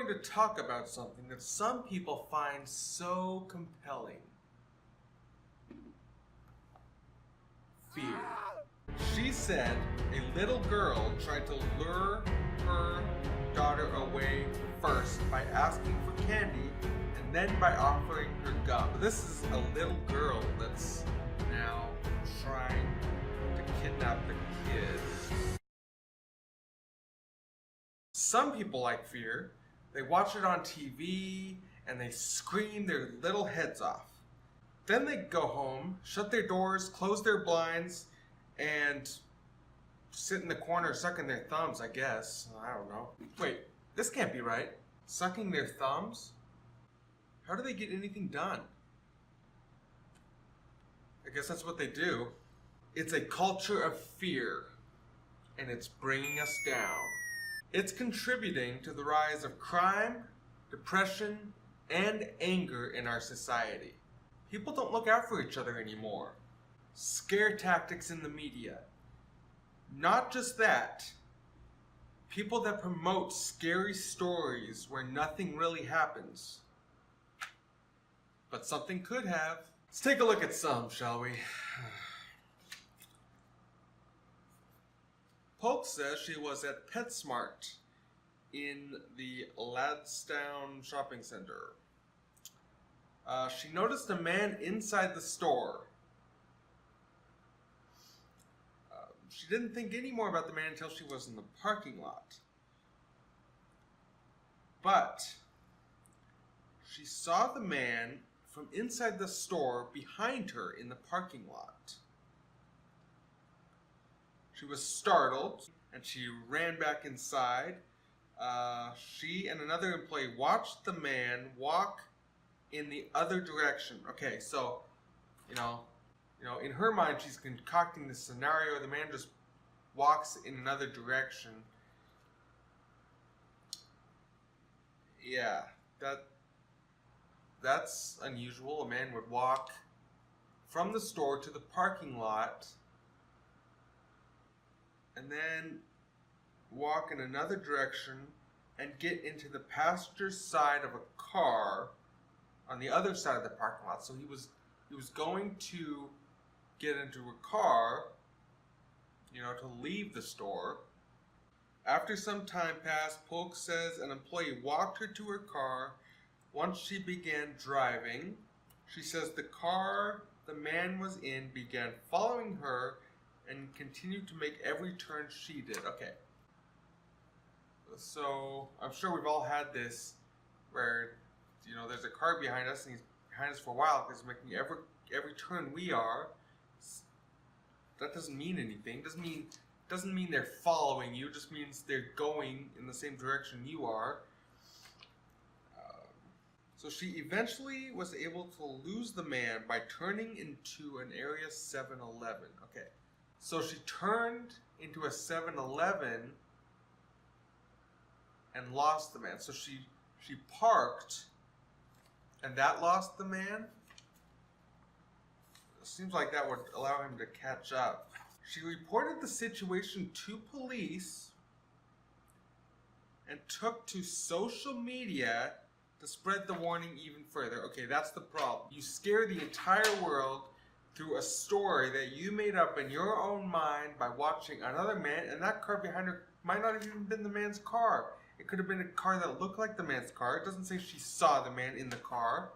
going to talk about something that some people find so compelling. Fear. She said a little girl tried to lure her daughter away first by asking for candy and then by offering her gum. This is a little girl that's now trying to kidnap the kid. Some people like Fear. They watch it on TV and they scream their little heads off. Then they go home, shut their doors, close their blinds, and sit in the corner sucking their thumbs, I guess. I don't know. Wait, this can't be right. Sucking their thumbs? How do they get anything done? I guess that's what they do. It's a culture of fear, and it's bringing us down. It's contributing to the rise of crime, depression, and anger in our society. People don't look out for each other anymore. Scare tactics in the media. Not just that. People that promote scary stories where nothing really happens. But something could have. Let's take a look at some, shall we? Polk says she was at PetSmart in the Lansdowne shopping center. She noticed a man inside the store. She didn't think any more about the man until she was in the parking lot. But she saw the man from inside the store behind her in the parking lot. She was startled and she ran back inside. She and another employee watched the man walk in the other direction. Okay, so, in her mind, she's concocting this scenario. The man just walks in another direction. Yeah, that's unusual. A man would walk from the store to the parking lot and then walk in another direction and get into the passenger side of a car on the other side of the parking lot. So he was going to get into a car, to leave the store. After some time passed, Polk says an employee walked her to her car. Once she began driving, she says the car the man was in began following her and continued to make every turn she did. Okay. So I'm sure we've all had this where, there's a car behind us and he's behind us for a while because he's making every turn we are. That doesn't mean anything. Doesn't mean they're following you. It just means they're going in the same direction you are. So she eventually was able to lose the man by turning into an area 7-Eleven. Okay. So she turned into a 7-Eleven and lost the man. So she parked and that lost the man. It seems like that would allow him to catch up. She reported the situation to police and took to social media to spread the warning even further. Okay, that's the problem. You scare the entire world through a story that you made up in your own mind by watching another man, and that car behind her might not have even been the man's car. It could have been a car that looked like the man's car. It doesn't say she saw the man in the car.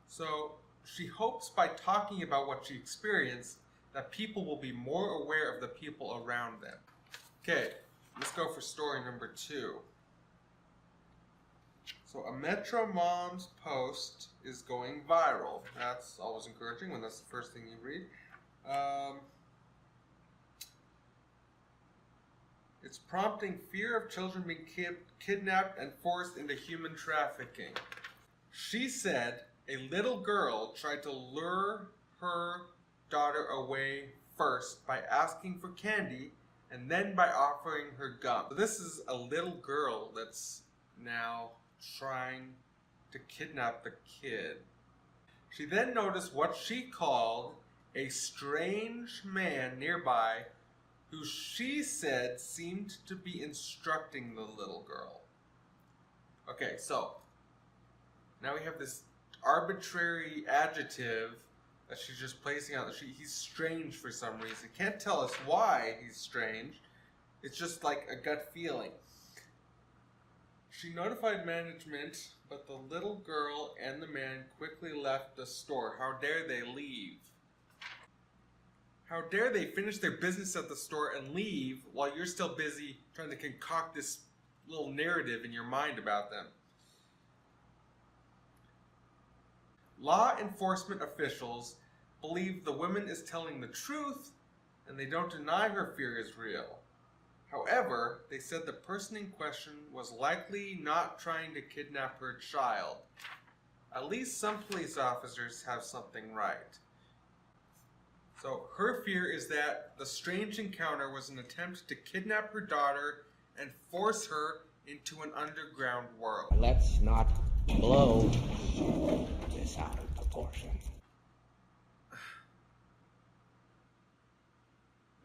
So she hopes by talking about what she experienced that people will be more aware of the people around them. Okay, let's go for story number 2. So a Metro Moms post is going viral. That's always encouraging when that's the first thing you read. It's prompting fear of children being kidnapped and forced into human trafficking. She said a little girl tried to lure her daughter away first by asking for candy and then by offering her gum. So this is a little girl that's now trying to kidnap the kid. She then noticed what she called a strange man nearby who she said seemed to be instructing the little girl. Okay, so now we have this arbitrary adjective that she's just placing out. He's strange for some reason. Can't tell us why he's strange. It's just like a gut feeling. She notified management, but the little girl and the man quickly left the store. How dare they leave? How dare they finish their business at the store and leave while you're still busy trying to concoct this little narrative in your mind about them? Law enforcement officials believe the woman is telling the truth, and they don't deny her fear is real. However, they said the person in question was likely not trying to kidnap her child. At least some police officers have something right. So her fear is that the strange encounter was an attempt to kidnap her daughter and force her into an underground world. Let's not blow this out of proportion.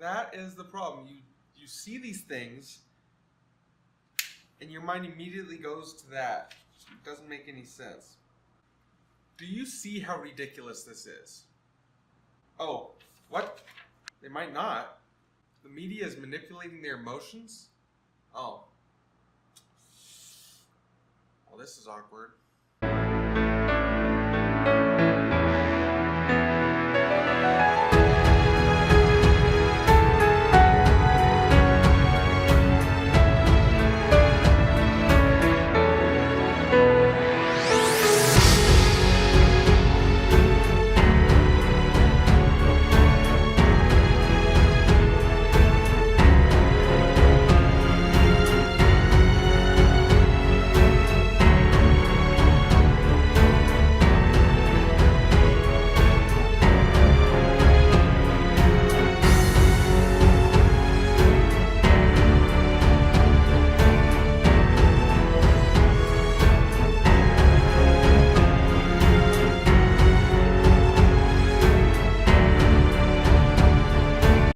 That is the problem. You see these things, and your mind immediately goes to that. It doesn't make any sense. Do you see how ridiculous this is? Oh, what? They might not. The media is manipulating their emotions? Oh. Well, this is awkward.